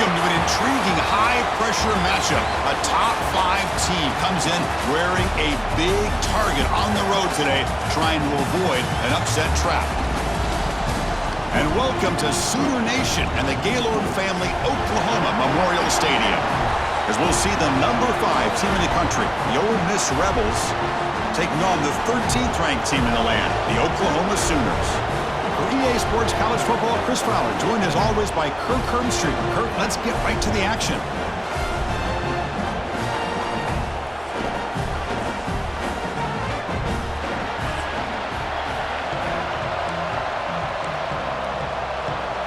Welcome to an intriguing high-pressure matchup. A top-5 team comes in wearing a big target on the road today, trying to avoid an upset trap. And welcome to Sooner Nation and the Gaylord Family Oklahoma Memorial Stadium, as we'll see the number 5 team in the country, the Ole Miss Rebels, taking on the 13th ranked team in the land, the Oklahoma Sooners. For EA Sports College Football, Chris Fowler, joined as always by Kirk Herbstreit. Kirk, let's get right to the action.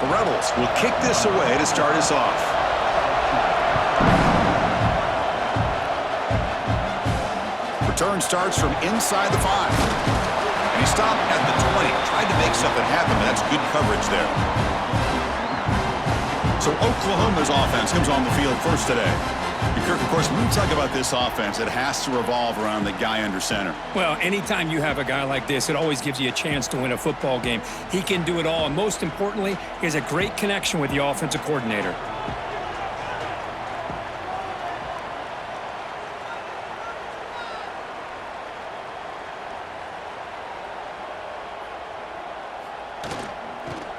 The Rebels will kick this away to start us off. Return starts from inside the 5. And he stopped at the 20. Tried to make something happen, but that's good coverage there. So Oklahoma's offense comes on the field first today. And Kirk, of course, when we talk about this offense, it has to revolve around the guy under center. Well, anytime you have a guy like this, it always gives you a chance to win a football game. He can do it all, and most importantly, he has a great connection with the offensive coordinator.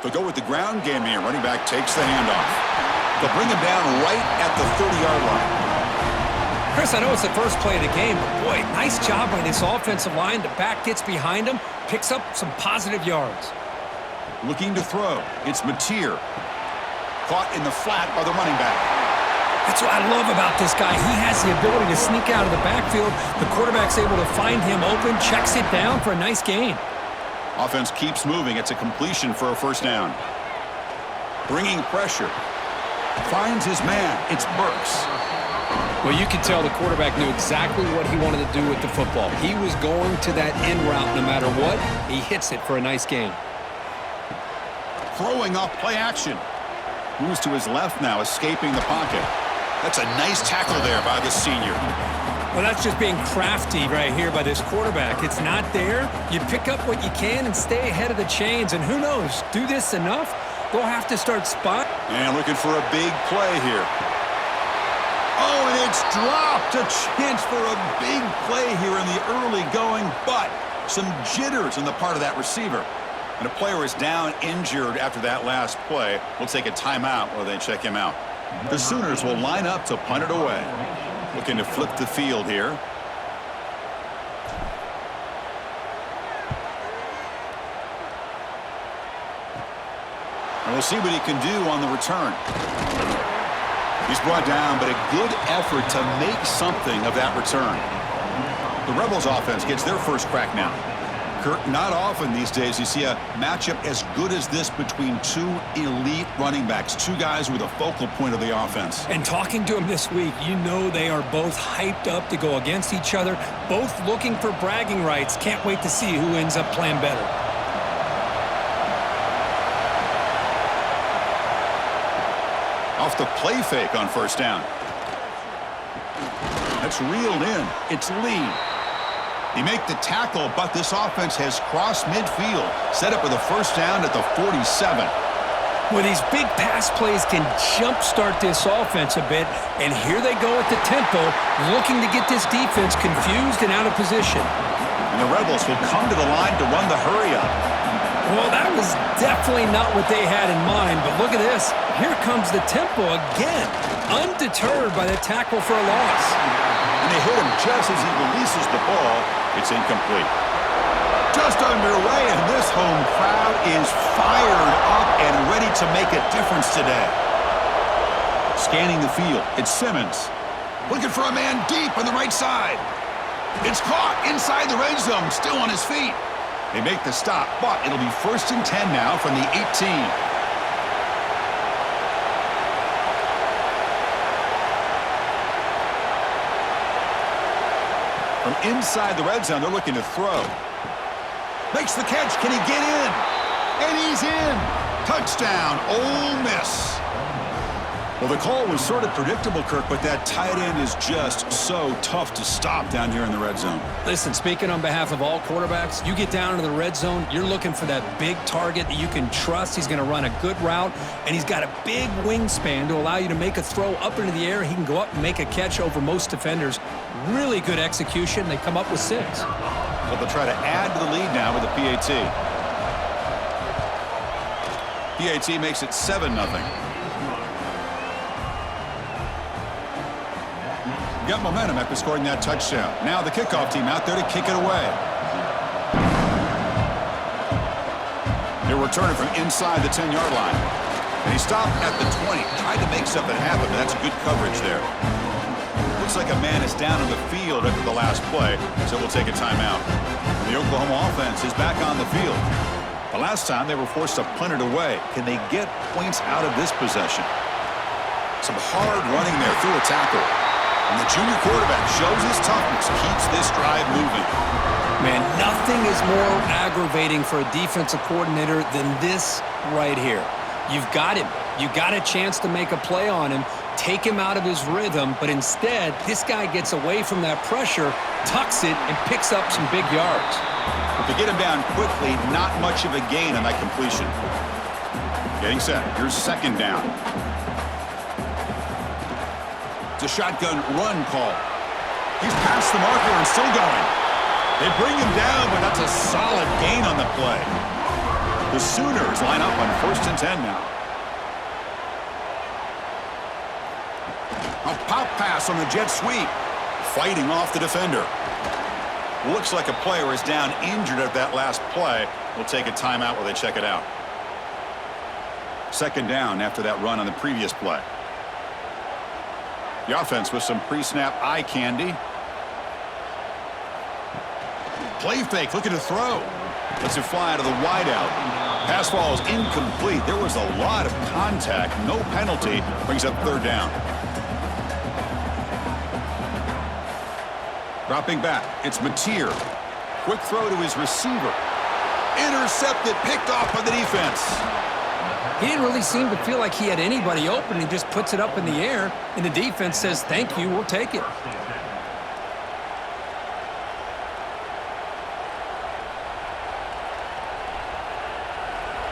They'll go with the ground game here. Running back takes the handoff. They'll bring him down right at the 30-yard line. Chris, I know it's the first play of the game, but boy, nice job by this offensive line. The back gets behind him, picks up some positive yards. Looking to throw. It's Mateer. Caught in the flat by the running back. That's what I love about this guy. He has the ability to sneak out of the backfield. The quarterback's able to find him open, checks it down for a nice gain. Offense keeps moving. It's a completion for a first down. Bringing pressure. Finds his man. It's Burks. Well, you could tell the quarterback knew exactly what he wanted to do with the football. He was going to that end route no matter what. He hits it for a nice gain. Throwing off play action. Moves to his left now, escaping the pocket. That's a nice tackle there by the senior. Well, that's just being crafty right here by this quarterback. It's not there. You pick up what you can and stay ahead of the chains. And who knows, do this enough, they'll have to start spot. And looking for a big play here. Oh, and it's dropped. A chance for a big play here in the early going, but some jitters on the part of that receiver. And a player is down injured after that last play. We'll take a timeout while they check him out. The Sooners will line up to punt it away. Looking to flip the field here. And we'll see what he can do on the return. He's brought down, but a good effort to make something of that return. The Rebels offense gets their first crack now. Kirk, not often these days you see a matchup as good as this between two elite running backs, two guys with a focal point of the offense. And talking to them this week, you know they are both hyped up to go against each other, both looking for bragging rights. Can't wait to see who ends up playing better. Off the play fake on first down. That's reeled in. It's Lee. They make the tackle, but this offense has crossed midfield. Set up with a first down at the 47. Well, these big pass plays can jumpstart this offense a bit, and here they go at the tempo, looking to get this defense confused and out of position. And the Rebels will come to the line to run the hurry-up. Well, that was definitely not what they had in mind, but look at this. Here comes the tempo again, undeterred by the tackle for a loss. And they hit him just as he releases the ball. It's incomplete. Just underway, and this home crowd is fired up and ready to make a difference today. Scanning the field, it's Simmons. Looking for a man deep on the right side. It's caught inside the red zone, still on his feet. They make the stop, but it'll be 1st and 10 now from the 18. From inside the red zone, they're looking to throw. Makes the catch. Can he get in? And he's in. Touchdown, Ole Miss. Well, the call was sort of predictable, Kirk, but that tight end is just so tough to stop down here in the red zone. Listen, speaking on behalf of all quarterbacks, you get down into the red zone, you're looking for that big target that you can trust. He's going to run a good route, and he's got a big wingspan to allow you to make a throw up into the air. He can go up and make a catch over most defenders. Really good execution. They come up with 6. Well, they'll try to add to the lead now with the PAT. PAT makes it 7-0. Got momentum after scoring that touchdown. Now the kickoff team out there to kick it away. They're returning from inside the 10-yard line. And he stopped at the 20. Tried to make something happen, but that's good coverage there. Looks like a man is down on the field after the last play, so we'll take a timeout. The Oklahoma offense is back on the field. The last time they were forced to punt it away. Can they get points out of this possession? Some hard running there through a tackle. And the junior quarterback shows his toughness, keeps this drive moving. Man, nothing is more aggravating for a defensive coordinator than this right here. You've got him. You got a chance to make a play on him, take him out of his rhythm, but instead, this guy gets away from that pressure, tucks it, and picks up some big yards. But to get him down quickly, not much of a gain on that completion. Getting set. Here's second down. It's a shotgun run call. He's past the marker and still going. They bring him down, but that's a solid gain on the play. The Sooners line up on 1st and 10 now. A pop pass on the jet sweep. Fighting off the defender. Looks like a player is down injured at that last play. We'll take a timeout while they check it out. Second down after that run on the previous play. The offense with some pre-snap eye candy. Play fake, looking to throw. Lets it fly out of the wideout. Pass ball is incomplete. There was a lot of contact. No penalty. Brings up 3rd down. Dropping back, it's Mateer. Quick throw to his receiver. Intercepted, picked off by the defense. He didn't really seem to feel like he had anybody open. He just puts it up in the air, and the defense says, thank you, we'll take it.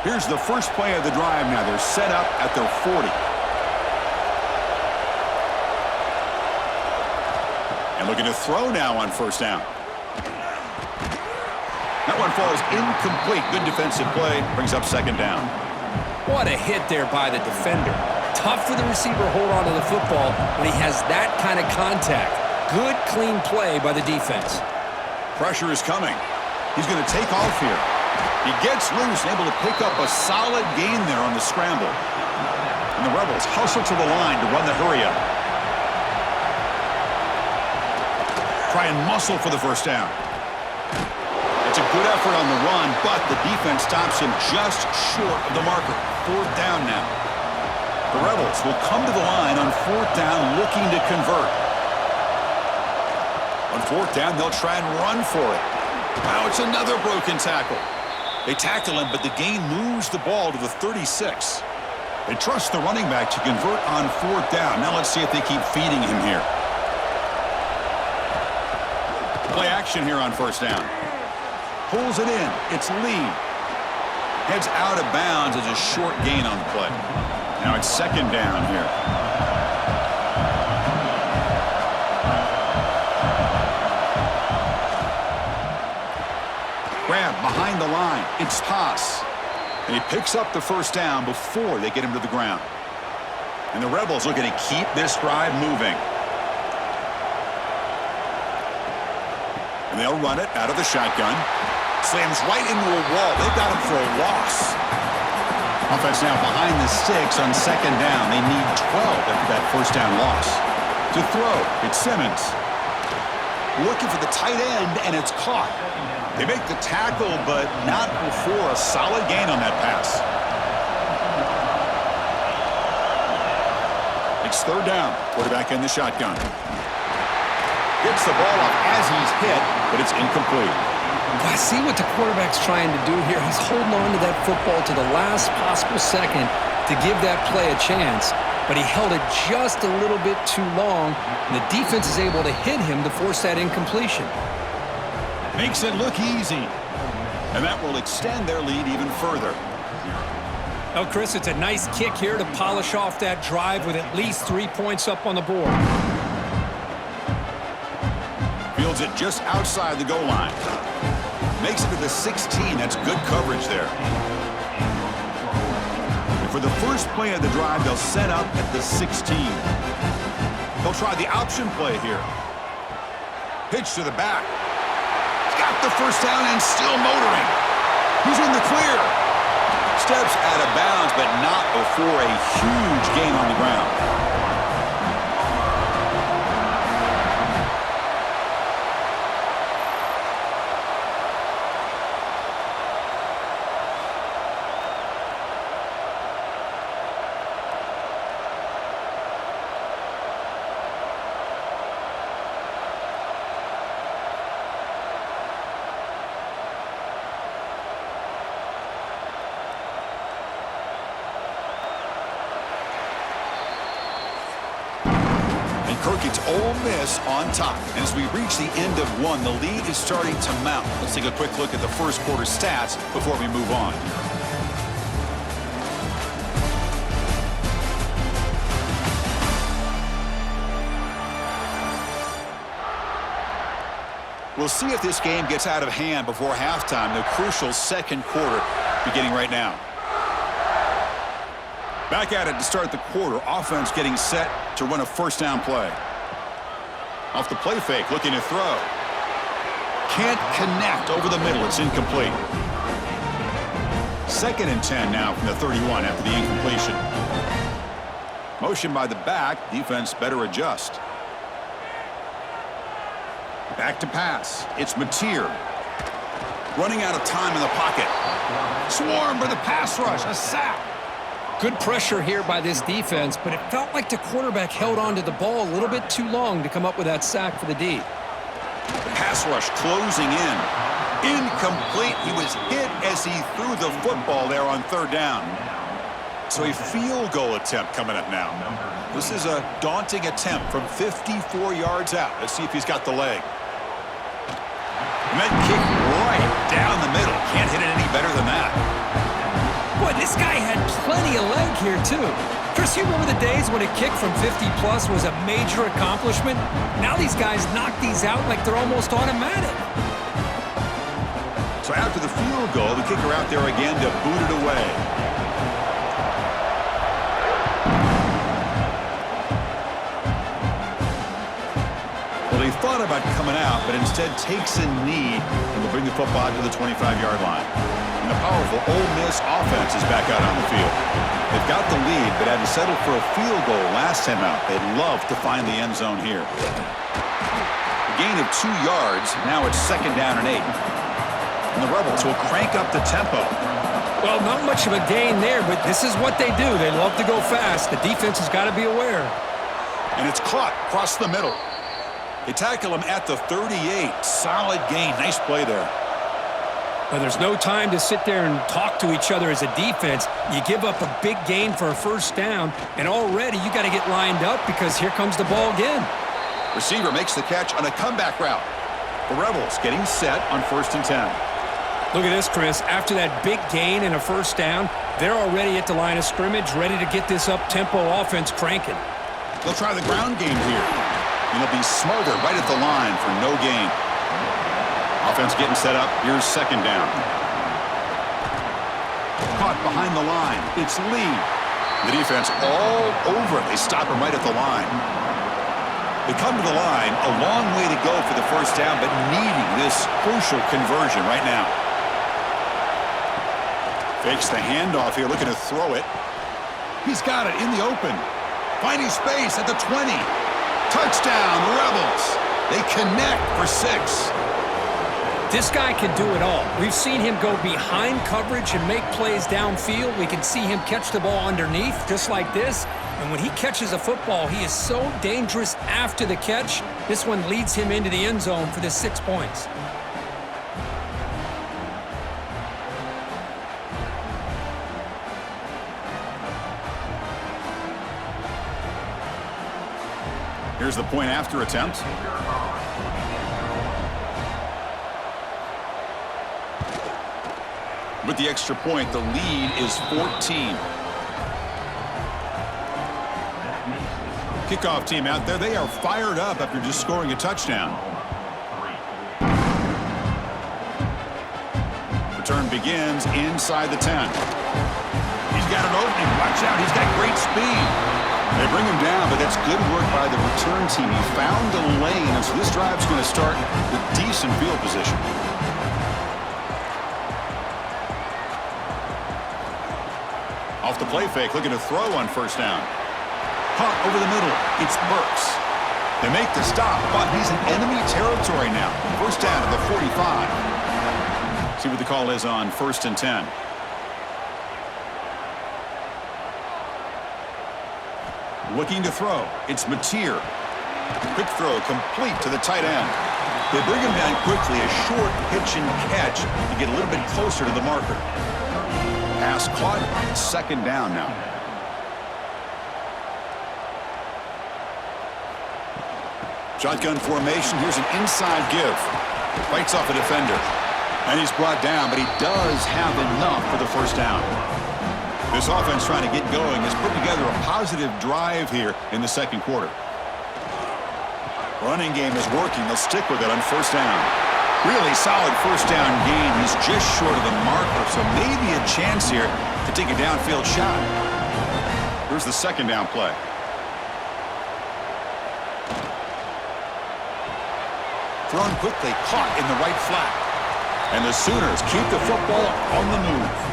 Here's the first play of the drive now. They're set up at their 40. And looking to throw now on 1st down. That one falls incomplete. Good defensive play. Brings up 2nd down. What a hit there by the defender. Tough for the receiver to hold on to the football when he has that kind of contact. Good, clean play by the defense. Pressure is coming. He's going to take off here. He gets loose and able to pick up a solid gain there on the scramble. And the Rebels hustle to the line to run the hurry-up. Try and muscle for the 1st down. It's a good effort on the run, but the defense stops him just short of the marker. 4th down now. The Rebels will come to the line on 4th down looking to convert. On 4th down, they'll try and run for it. Now it's another broken tackle. They tackle him, but the gain moves the ball to the 36. They trust the running back to convert on 4th down. Now let's see if they keep feeding him here. Play action here on 1st down. Pulls it in. It's Lee. Heads out of bounds as a short gain on the play. Now it's 2nd down here. Grab behind the line. It's Haas. And he picks up the 1st down before they get him to the ground. And the Rebels looking to keep this drive moving. And they'll run it out of the shotgun. Slams right into a wall. They've got him for a loss. Offense now behind the 6 on 2nd down. They need 12 after that 1st down loss. To throw, it's Simmons. Looking for the tight end, and it's caught. They make the tackle, but not before a solid gain on that pass. It's 3rd down. Quarterback in the shotgun. Gets the ball up as he's hit, but it's incomplete. I see what the quarterback's trying to do here. He's holding on to that football to the last possible second to give that play a chance. but he held it just a little bit too long, and the defense is able to hit him to force that incompletion. Makes it look easy. And that will extend their lead even further. Oh, Chris, it's a nice kick here to polish off that drive with at least 3 points up on the board. Fields it just outside the goal line. Makes it to the 16. That's good coverage there. And for the first play of the drive, they'll set up at the 16. They'll try the option play here. Pitch to the back. He's got the first down and still motoring. He's in the clear. Steps out of bounds, but not before a huge gain on the ground. Kirk, it's Ole Miss on top. And as we reach the end of one, the lead is starting to mount. Let's take a quick look at the first quarter stats before we move on. We'll see if this game gets out of hand before halftime, the crucial second quarter beginning right now. Back at it to start the quarter. Offense getting set to run a first down play. Off the play fake, looking to throw. Can't connect over the middle. It's incomplete. 2nd and 10 now from the 31 after the incompletion. Motion by the back. Defense better adjust. Back to pass. It's Mateer. Running out of time in the pocket. Swarm for the pass rush. A sack. Good pressure here by this defense, but it felt like the quarterback held on to the ball a little bit too long to come up with that sack for the D. Pass rush closing in. Incomplete. He was hit as he threw the football there on 3rd down. So a field goal attempt coming up now. This is a daunting attempt from 54 yards out. Let's see if he's got the leg. And that kick right down the middle. Can't hit it any better than that. Boy, this guy had plenty of leg here, too. Chris, you remember the days when a kick from 50-plus was a major accomplishment? Now these guys knock these out like they're almost automatic. So after the field goal, the kicker out there again to boot it away. Well, he thought about coming out, but instead takes a knee and will bring the football to the 25-yard line. And the powerful Ole Miss offense is back out on the field. They've got the lead, but had to settle for a field goal last time out. They'd love to find the end zone here. A gain of 2 yards. Now it's 2nd down and 8. And the Rebels will crank up the tempo. Well, not much of a gain there, but this is what they do. They love to go fast. The defense has got to be aware. And it's caught across the middle. They tackle him at the 38. Solid gain. Nice play there. Well, there's no time to sit there and talk to each other as a defense. You give up a big gain for a first down, and already you got to get lined up because here comes the ball again. Receiver makes the catch on a comeback route. The Rebels getting set on 1st and 10. Look at this, Chris. After that big gain and a first down, they're already at the line of scrimmage, ready to get this up-tempo offense cranking. They'll try the ground game here. And they'll be smothered right at the line for no gain. Offense getting set up. Here's 2nd down. Caught behind the line. It's Lee. The defense all over it. They stop him right at the line. They come to the line. A long way to go for the first down, but needing this crucial conversion right now. Fakes the handoff here, looking to throw it. He's got it in the open. Finding space at the 20. Touchdown, Rebels. They connect for 6. This guy can do it all. We've seen him go behind coverage and make plays downfield. We can see him catch the ball underneath, just like this. And when he catches a football, he is so dangerous after the catch. This one leads him into the end zone for the 6 points. Here's the point after attempt. With the extra point, the lead is 14. Kickoff team out there, they are fired up after just scoring a touchdown. Return begins inside the 10. He's got an opening. Watch out. He's got great speed. They bring him down, but that's good work by the return team. He found the lane, and so this drive's going to start with decent field position. Off the play fake, looking to throw on first down. Caught over the middle. It's Burks. They make the stop, but he's in enemy territory now. First down at the 45. See what the call is on 1st and 10. Looking to throw. It's Mateer. Quick throw complete to the tight end. They bring him down quickly. A short pitch and catch to get a little bit closer to the marker. Pass caught. Second down now. Shotgun formation. Here's an inside give. Fights off a defender. And he's brought down, but he does have enough for the first down. This offense trying to get going has put together a positive drive here in the second quarter. Running game is working. They'll stick with it on first down. Really solid first down gain. He's just short of the marker, so maybe a chance here to take a downfield shot. Here's the second down play. Thrown quickly, caught in the right flat. And the Sooners keep the football on the move.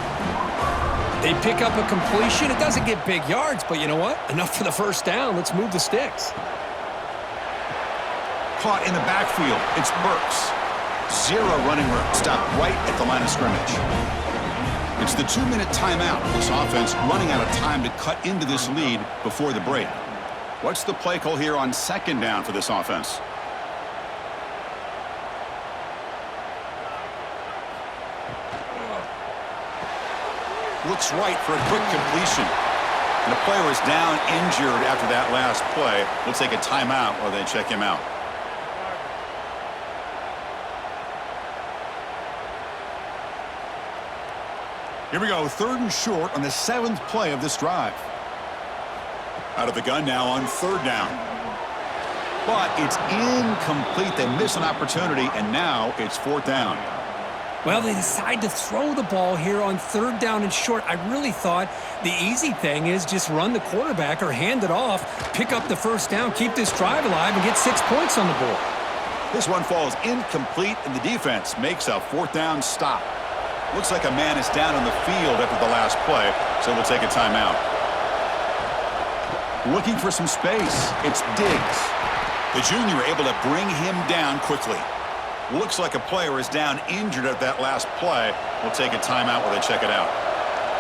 They pick up a completion. It doesn't get big yards, but you know what? Enough for the first down. Let's move the sticks. Caught in the backfield. It's Burks. Zero running room. Stopped right at the line of scrimmage. It's the 2-minute timeout. This offense running out of time to cut into this lead before the break. What's the play call here on second down for this offense? Looks right for a quick completion. And the player is down injured after that last play. We'll take a timeout while they check him out. Here we go, 3rd and short on the 7th play of this drive. Out of the gun now on 3rd down. But it's incomplete. They miss an opportunity, and now it's 4th down. Well, they decide to throw the ball here on 3rd down and short. I really thought the easy thing is just run the quarterback or hand it off, pick up the first down, keep this drive alive, and get 6 points on the board. This one falls incomplete, and the defense makes a 4th down stop. Looks like a man is down on the field after the last play, so we'll take a timeout. Looking for some space. It's Diggs. The junior able to bring him down quickly. Looks like a player is down injured at that last play. We'll take a timeout while they check it out.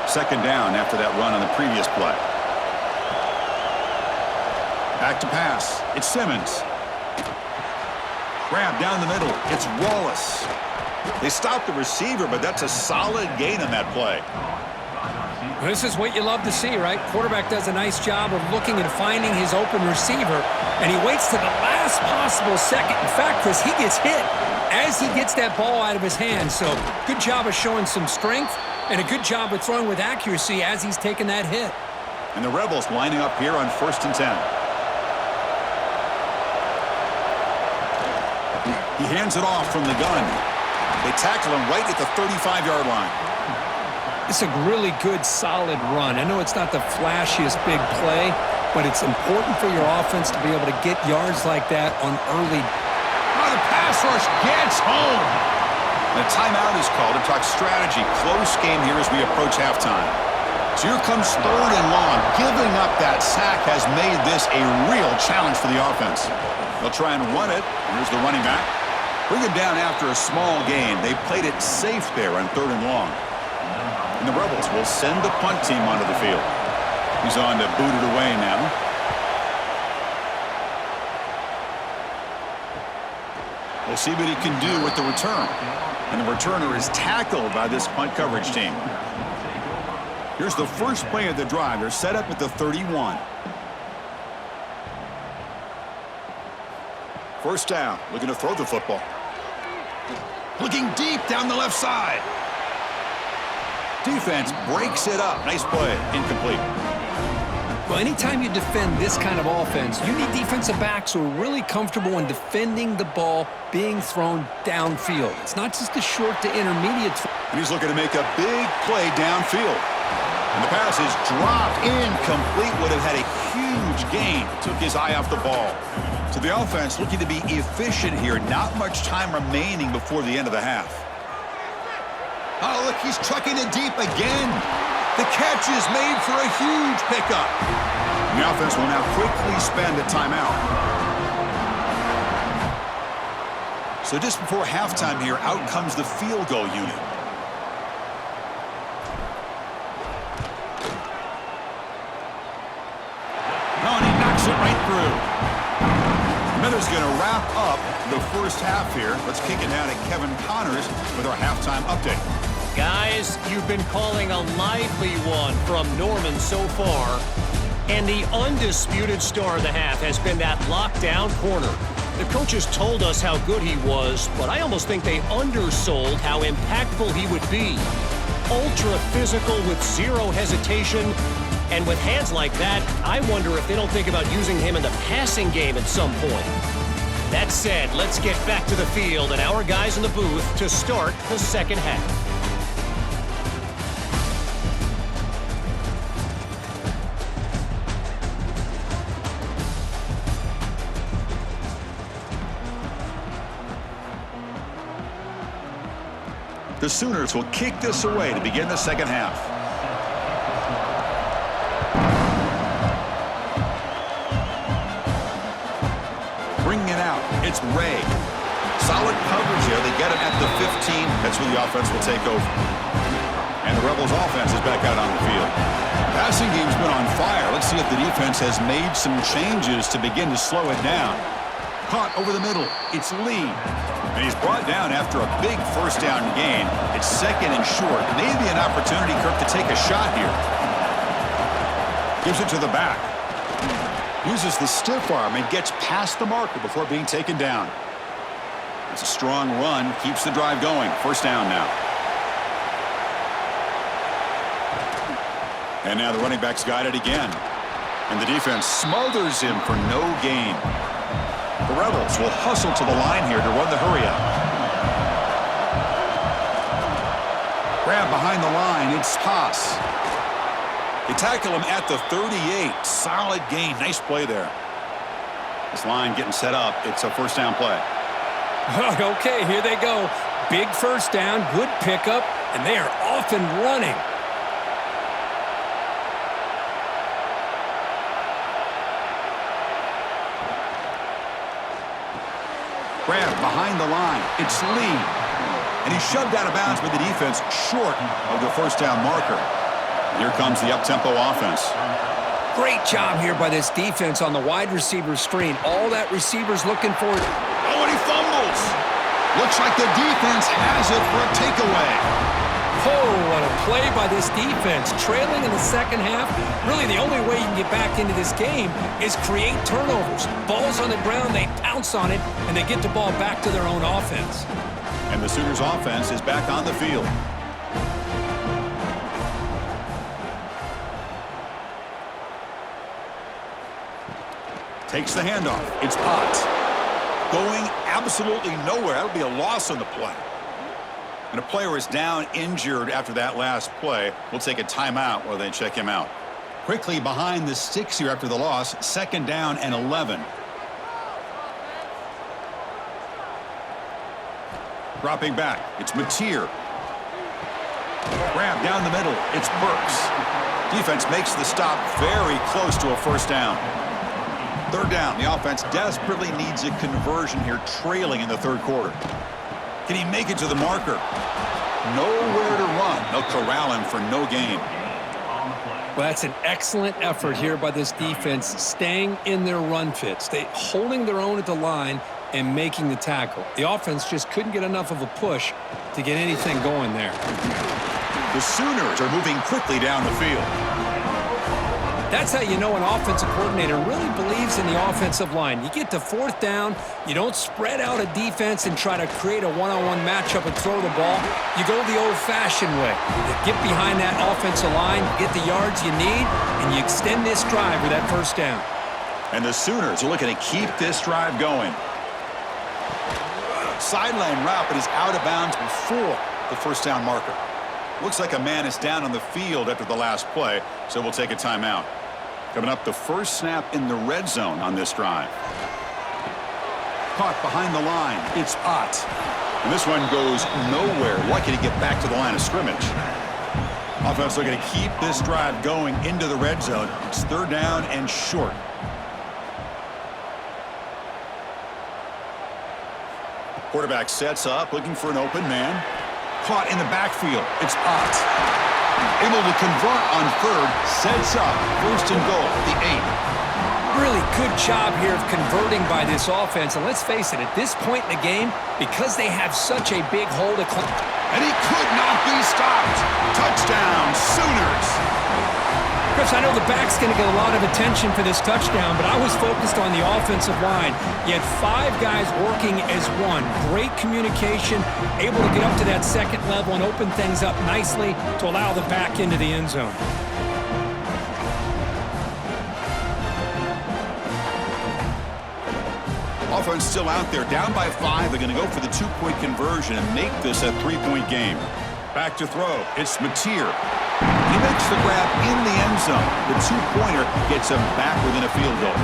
2nd down after that run on the previous play. Back to pass. It's Simmons. Grab down the middle. It's Wallace. They stopped the receiver, but that's a solid gain on that play. This is what you love to see, right? Quarterback does a nice job of looking and finding his open receiver, and he waits to the last possible second. In fact, Chris, he gets hit as he gets that ball out of his hand. So good job of showing some strength and a good job of throwing with accuracy as he's taking that hit. And the Rebels lining up here on 1st and 10. He hands it off from the gun. They tackle him right at the 35-yard line. It's a really good, solid run. I know it's not the flashiest big play, but it's important for your offense to be able to get yards like that on early. Oh, the pass rush gets home. And a timeout is called to talk strategy. Close game here as we approach halftime. So here comes 3rd and long. Giving up that sack has made this a real challenge for the offense. They'll try and run it. Here's the running back. Bring him down after a small gain. They played it safe there on 3rd and long. And the Rebels will send the punt team onto the field. He's on to boot it away now. We'll see what he can do with the return. And the returner is tackled by this punt coverage team. Here's the first play of the drive. They're set up at the 31. First down, looking to throw the football. Looking deep down the left side. Defense breaks it up. Nice play. Incomplete. Well, anytime you defend this kind of offense, you need defensive backs who are really comfortable in defending the ball being thrown downfield. It's not just a short to intermediate throw. And he's looking to make a big play downfield. And the pass is dropped incomplete. Would have had a huge gain. Took his eye off the ball. So the offense looking to be efficient here. Not much time remaining before the end of the half. Oh, look, he's trucking it deep again. The catch is made for a huge pickup. The offense will now quickly spend a timeout. So just before halftime here, out comes the field goal unit. Oh, and he knocks it right through. Miller's going to wrap up the first half here. Let's kick it down to Kevin Connors with our halftime update. Guys, you've been calling a lively one from Norman so far. And the undisputed star of the half has been that lockdown corner. The coaches told us how good he was, but I almost think they undersold how impactful he would be. Ultra physical with zero hesitation. And with hands like that, I wonder if they don't think about using him in the passing game at some point. That said, let's get back to the field and our guys in the booth to start the second half. The Sooners will kick this away to begin the second half. Bringing it out, it's Ray. Solid coverage here. They get him at the 15. That's where the offense will take over. And the Rebels offense is back out on the field. Passing game's been on fire. Let's see if the defense has made some changes to begin to slow it down. Caught over the middle. It's Lee. And he's brought down after a big first down gain. It's second and short. Maybe an opportunity, Kirk, to take a shot here. Gives it to the back. Uses the stiff arm and gets past the marker before being taken down. It's a strong run. Keeps the drive going. First down now. And now the running back's got it again. And the defense smothers him for no gain. The Rebels will hustle to the line here to run the hurry-up. Grab behind the line. It's Haas. They tackle him at the 38. Solid gain. Nice play there. This line getting set up. It's a first down play. Okay, here they go. Big first down, good pickup, and they are off and running. Grab behind the line. It's Lee. And he's shoved out of bounds by the defense short of the first down marker. Here comes the up-tempo offense. Great job here by this defense on the wide receiver screen. All that receiver's looking for. Oh, and he fumbles. Looks like the defense has it for a takeaway. Oh, what a play by this defense. Trailing in the second half, really the only way you can get back into this game is create turnovers. Ball's on the ground, they pounce on it, and they get the ball back to their own offense. And the Sooners offense is back on the field. Takes the handoff. It's Potts. Going absolutely nowhere. That'll be a loss on the play. And a player is down injured after that last play. We'll take a timeout while they check him out. Quickly behind the sticks here after the loss. Second down and 11. Dropping back. It's Mateer. Grab down the middle. It's Burks. Defense makes the stop very close to a first down. Third down. The offense desperately needs a conversion here, trailing in the third quarter. Can he make it to the marker? Nowhere to run. They'll corral him for no gain. Well, that's an excellent effort here by this defense, staying in their run fits. They holding their own at the line and making the tackle. The offense just couldn't get enough of a push to get anything going there. The Sooners are moving quickly down the field. That's how you know an offensive coordinator really believes in the offensive line. You get to fourth down, you don't spread out a defense and try to create a one-on-one matchup and throw the ball. You go the old-fashioned way. You get behind that offensive line, you get the yards you need, and you extend this drive with that first down. And the Sooners are looking to keep this drive going. Sideline route, but he's out of bounds before the first down marker. Looks like a man is down on the field after the last play, so we'll take a timeout. Coming up, the first snap in the red zone on this drive. Caught behind the line. It's Ott. And this one goes nowhere. Lucky to get back to the line of scrimmage. Offense looking to keep this drive going into the red zone. It's third down and short. Quarterback sets up, looking for an open man. Caught in the backfield. It's Ott. Able to convert on third. Sets up. First and goal. The 8. Really good job here of converting by this offense. And let's face it, at this point in the game, because they have such a big hole to climb. And he could not be stopped. Touchdown, Sooners. Chris, I know the back's going to get a lot of attention for this touchdown, but I was focused on the offensive line. You had 5 guys working as one. Great communication, able to get up to that second level and open things up nicely to allow the back into the end zone. Offense still out there, down by 5. They're going to go for the 2-point conversion and make this a 3-point game. Back to throw. It's Mateer. He makes the grab in the end zone. The 2-pointer gets him back within a field goal.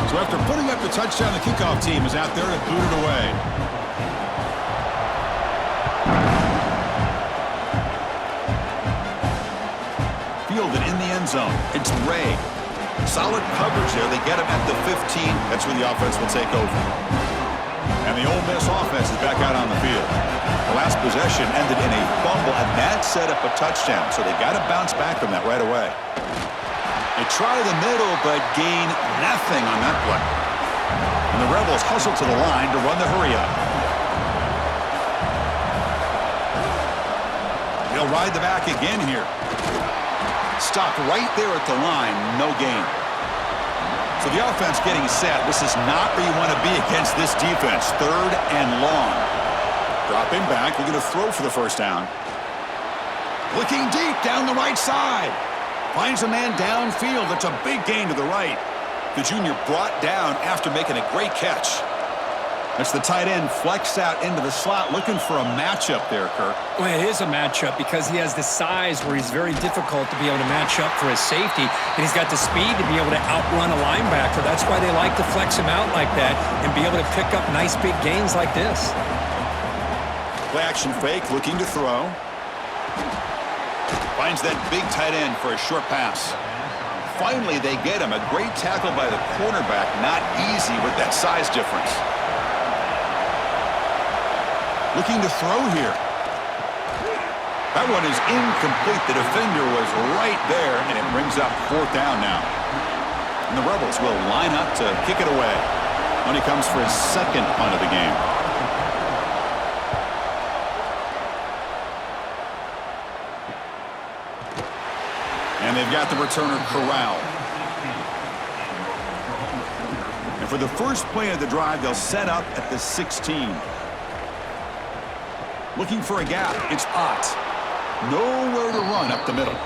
So after putting up the touchdown, the kickoff team is out there to boot it away. Fielded in the end zone. It's Ray. Solid coverage there. They get him at the 15. That's where the offense will take over. And the Ole Miss offense is back out on the field. The last possession ended in a fumble, and that set up a touchdown. So they got to bounce back from that right away. They try the middle, but gain nothing on that play. And the Rebels hustle to the line to run the hurry-up. They'll ride the back again here. Stopped right there at the line, no gain. So the offense getting set. This is not where you want to be against this defense. Third and long. Dropping back. They're going to throw for the first down. Looking deep down the right side. Finds a man downfield. That's a big gain to the right. The junior brought down after making a great catch. That's the tight end flexed out into the slot, looking for a matchup there, Kirk. Well, it is a matchup because he has the size where he's very difficult to be able to match up for his safety, and he's got the speed to be able to outrun a linebacker. That's why they like to flex him out like that and be able to pick up nice big gains like this. Play action fake, looking to throw. Finds that big tight end for a short pass. Finally, they get him. A great tackle by the cornerback. Not easy with that size difference. Looking to throw here. That one is incomplete. The defender was right there, and it brings up fourth down now. And the Rebels will line up to kick it away when he comes for his second punt of the game. And they've got the returner corralled. And for the first play of the drive, they'll set up at the 16. Looking for a gap. It's Ott. Nowhere to run up the middle.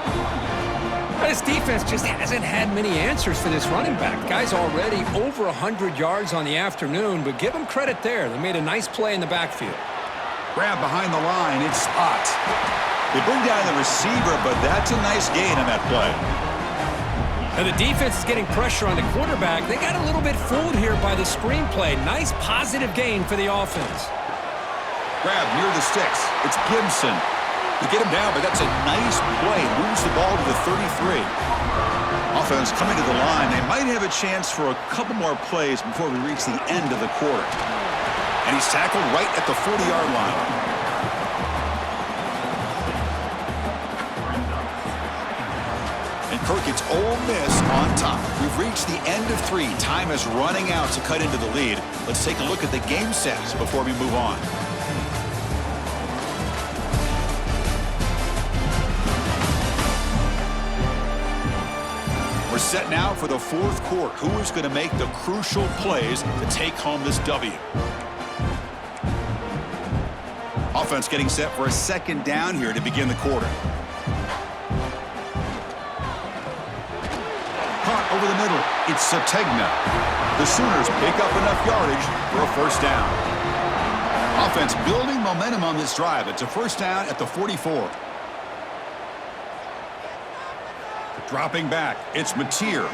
This defense just hasn't had many answers for this running back. The guy's already over 100 yards on the afternoon, but give him credit there. They made a nice play in the backfield. Grab behind the line. It's Ott. They bring down the receiver, but that's a nice gain on that play. Now the defense is getting pressure on the quarterback. They got a little bit fooled here by the screenplay. Nice positive gain for the offense. Grab near the sticks. It's Gibson. They get him down, but that's a nice play. Moves the ball to the 33. Offense coming to the line. They might have a chance for a couple more plays before we reach the end of the quarter. And he's tackled right at the 40-yard line. And Kirk, it's Ole Miss on top. We've reached the end of 3. Time is running out to cut into the lead. Let's take a look at the game sets before we move on. We're set now for the fourth quarter. Who is going to make the crucial plays to take home this W? Offense getting set for a second down here to begin the quarter. Caught over the middle. It's Sategna. The Sooners pick up enough yardage for a first down. Offense building momentum on this drive. It's a first down at the 44. Dropping back, it's Mateer.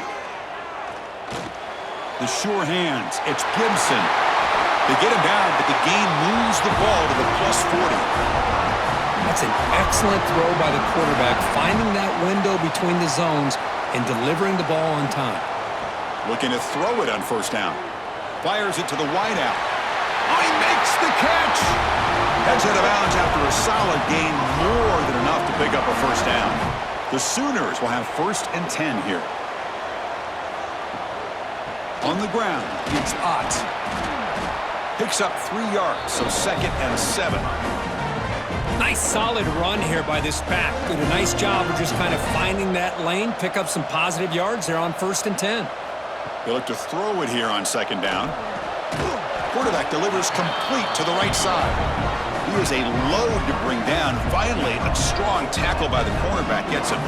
The sure hands, it's Gibson. They get him down, but the gain moves the ball to the +40. That's an excellent throw by the quarterback, finding that window between the zones and delivering the ball on time. Looking to throw it on first down. Fires it to the wideout. Oh, he makes the catch! Heads out of bounds after a solid gain, more than enough to pick up a first down. The Sooners will have 1st and 10 here. On the ground, it's Ott. Picks up 3 yards, so 2nd and 7. Nice solid run here by this back. Did a nice job of just kind of finding that lane, pick up some positive yards there on 1st and 10. They look to throw it here on 2nd down. Quarterback delivers complete to the right side. He is a load to bring down. Finally, a strong tackle by the cornerback gets him.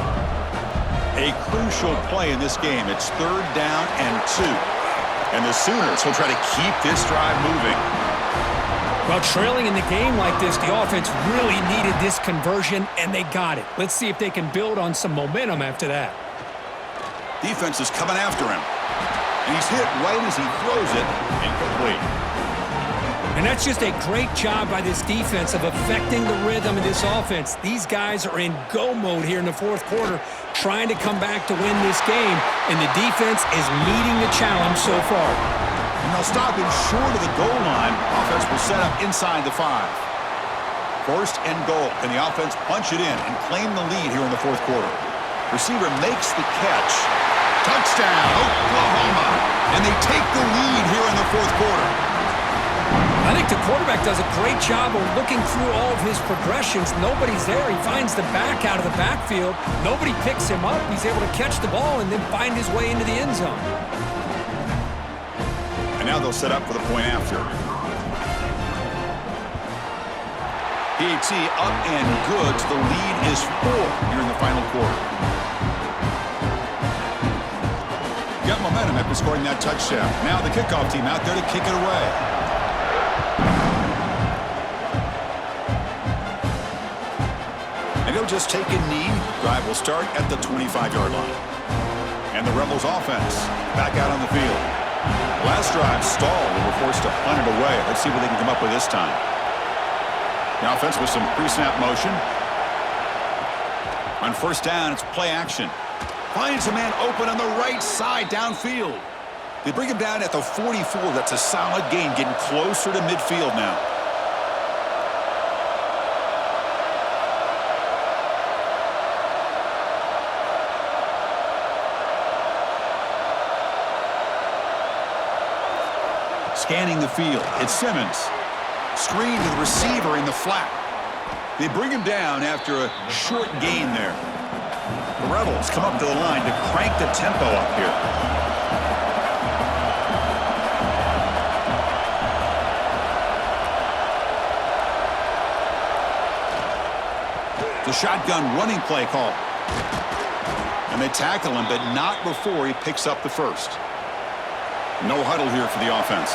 A crucial play in this game. It's 3rd down and 2. And the Sooners will try to keep this drive moving. Well, trailing in the game like this, the offense really needed this conversion, and they got it. Let's see if they can build on some momentum after that. Defense is coming after him. And he's hit right as he throws it. Incomplete. And that's just a great job by this defense of affecting the rhythm of this offense. These guys are in go mode here in the 4th quarter, trying to come back to win this game, and the defense is meeting the challenge so far. And they'll stop him short of the goal line. Offense will set up inside the 5. 1st and goal. Can the offense punch it in and claim the lead here in the 4th quarter? Receiver makes the catch. Touchdown, Oklahoma. And they take the lead here in the 4th quarter. I think the quarterback does a great job of looking through all of his progressions. Nobody's there. He finds the back out of the backfield. Nobody picks him up. He's able to catch the ball and then find his way into the end zone. And now they'll set up for the point after. PAT up and good. The lead is 4 here in the final quarter. Got momentum after scoring that touchdown. Now the kickoff team out there to kick it away. And he'll just take a knee. Drive will start at the 25-yard line. And the Rebels offense back out on the field. Last drive stalled and were forced to punt it away. Let's see what they can come up with this time. The offense with some pre-snap motion. On first down, it's play action. Finds a man open on the right side downfield. They bring him down at the 44. That's a solid gain, getting closer to midfield now. Scanning the field, it's Simmons. Screen to the receiver in the flat. They bring him down after a short gain there. The Rebels come up to the line to crank the tempo up here. The shotgun running play call. And they tackle him, but not before he picks up the first. No huddle here for the offense.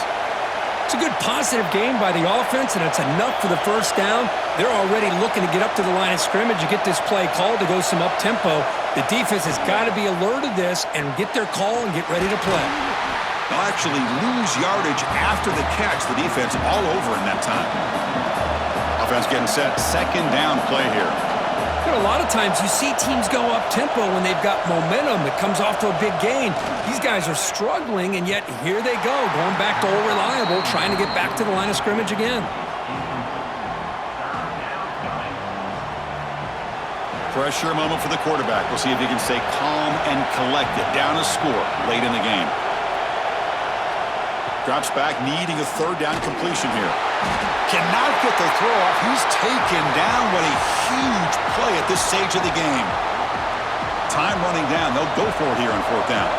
It's a good positive game by the offense, and it's enough for the first down. They're already looking to get up to the line of scrimmage and get this play called to go some up-tempo. The defense has got to be alerted to this and get their call and get ready to play. They'll actually lose yardage after the catch. The defense all over in that time. Offense getting set. Second down play here. You know, a lot of times you see teams go up-tempo when they've got momentum that comes off to a big gain. These guys are struggling, and yet here they go, going back to old reliable, trying to get back to the line of scrimmage again. Pressure moment for the quarterback. We'll see if he can stay calm and collected. Down a score late in the game. Drops back, needing a third down completion here. Cannot get the throw off. He's taken down. What a huge play at this stage of the game. time running down. They'll go for it here on 4th down.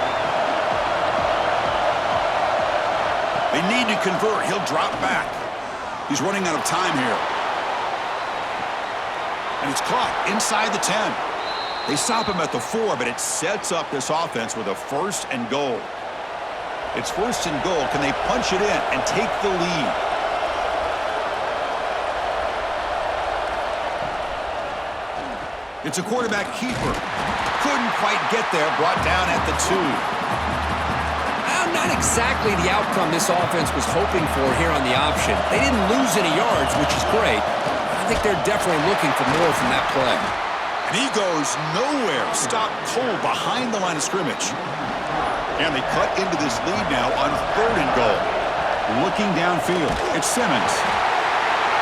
They need to convert. He'll drop back. He's running out of time here. And it's caught inside the 10. They stop him at the 4, but it sets up this offense with a 1st and goal. It's 1st and goal. Can they punch it in and take the lead? It's a quarterback keeper. Couldn't quite get there. Brought down at the 2. Not exactly the outcome this offense was hoping for here on the option. They didn't lose any yards, which is great. I think they're definitely looking for more from that play. And he goes nowhere. Stopped cold behind the line of scrimmage. And they cut into this lead now on 3rd and goal. Looking downfield, it's Simmons.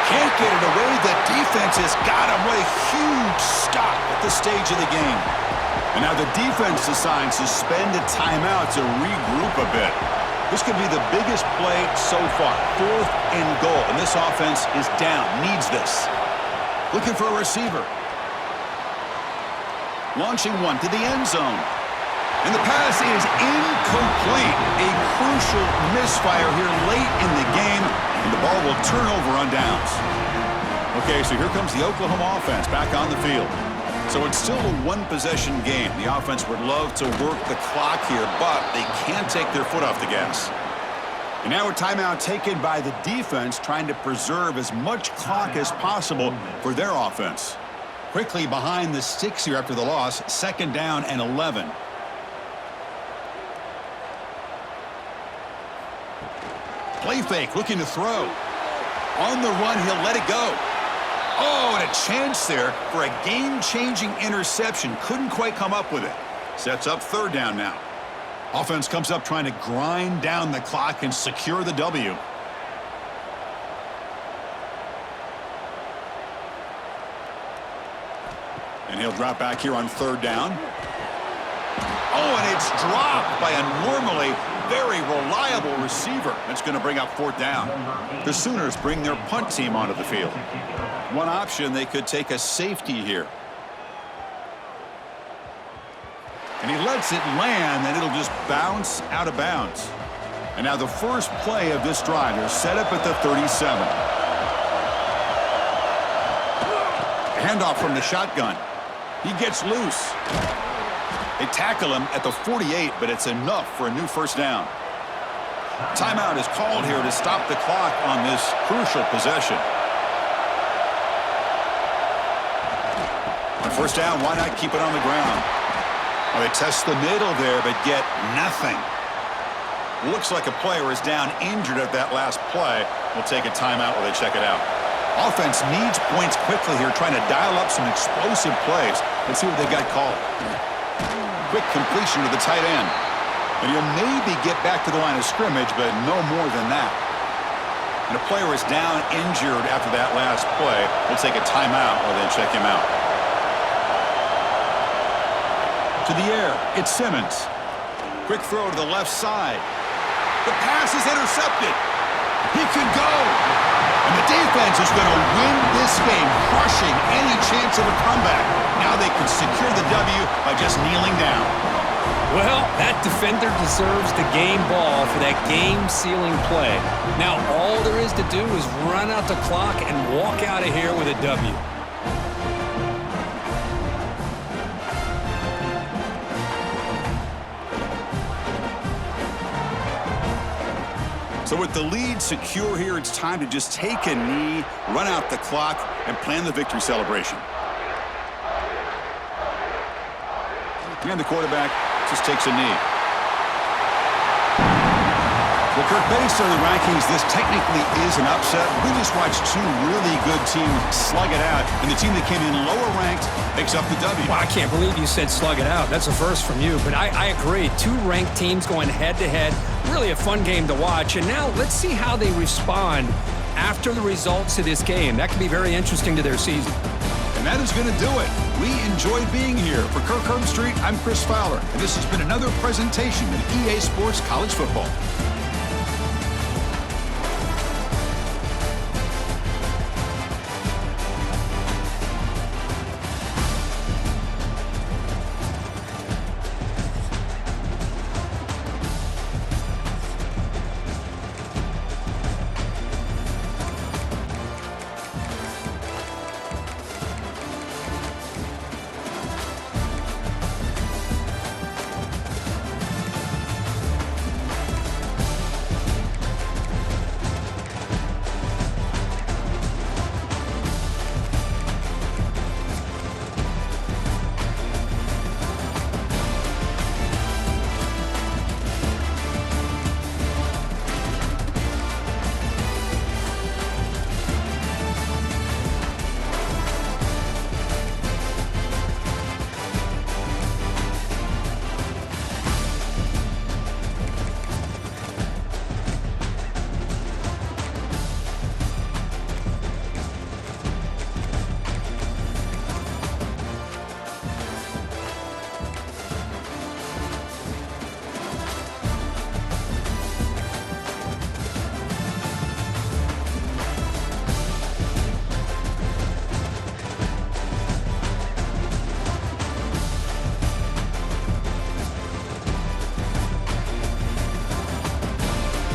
Can't get it away. The defense has got him. What a huge stop at this stage of the game. And now the defense decides to spend a timeout to regroup a bit. This could be the biggest play so far. 4th and goal. And this offense is down. Needs this. Looking for a receiver. Launching one to the end zone. And the pass is incomplete. A crucial misfire here late in the game. And the ball will turn over on downs. Okay, so here comes the Oklahoma offense back on the field. So it's still a one-possession game. The offense would love to work the clock here, but they can't take their foot off the gas. And now a timeout taken by the defense, trying to preserve as much clock as possible for their offense. Quickly behind the sticks here after the loss, 2nd down and 11. Play fake, looking to throw. On the run, he'll let it go. Oh, and a chance there for a game-changing interception. Couldn't quite come up with it. Sets up 3rd down now. Offense comes up trying to grind down the clock and secure the W. And he'll drop back here on 3rd down. Oh, and it's dropped by a normally very reliable receiver. That's going to bring up 4th down. The Sooners bring their punt team onto the field. One option, they could take a safety here. And he lets it land, and it'll just bounce out of bounds. And now the first play of this drive, they're set up at the 37. Handoff from the shotgun. He gets loose. They tackle him at the 48, but it's enough for a new 1st down. Timeout is called here to stop the clock on this crucial possession. On 1st down, why not keep it on the ground? Well, they test the middle there, but get nothing. Looks like a player is down injured at that last play. We'll take a timeout while they check it out. Offense needs points quickly here, trying to dial up some explosive plays. Let's see what they got called. Quick completion to the tight end. And he'll maybe get back to the line of scrimmage, but no more than that. And a player is down injured after that last play. We'll take a timeout while they check him out. To the air, it's Simmons. Quick throw to the left side. The pass is intercepted. He can go. And the defense is going to win this game, crushing any chance of a comeback. Now they can secure the W by just kneeling down. Well, that defender deserves the game ball for that game-sealing play. Now all there is to do is run out the clock and walk out of here with a W. So with the lead secure here, it's time to just take a knee, run out the clock, and plan the victory celebration. And the quarterback just takes a knee. Well, Kirk, based on the rankings, this technically is an upset. We just watched 2 really good teams slug it out, and the team that came in lower ranked picks up the W. Well, I can't believe you said slug it out. That's a first from you, but I agree. 2 ranked teams going head-to-head. Really a fun game to watch. And now let's see how they respond after the results of this game. That could be very interesting to their season. And that is going to do it. We enjoyed being here. For Kirk Herbstreit, I'm Chris Fowler, and this has been another presentation of EA Sports College Football.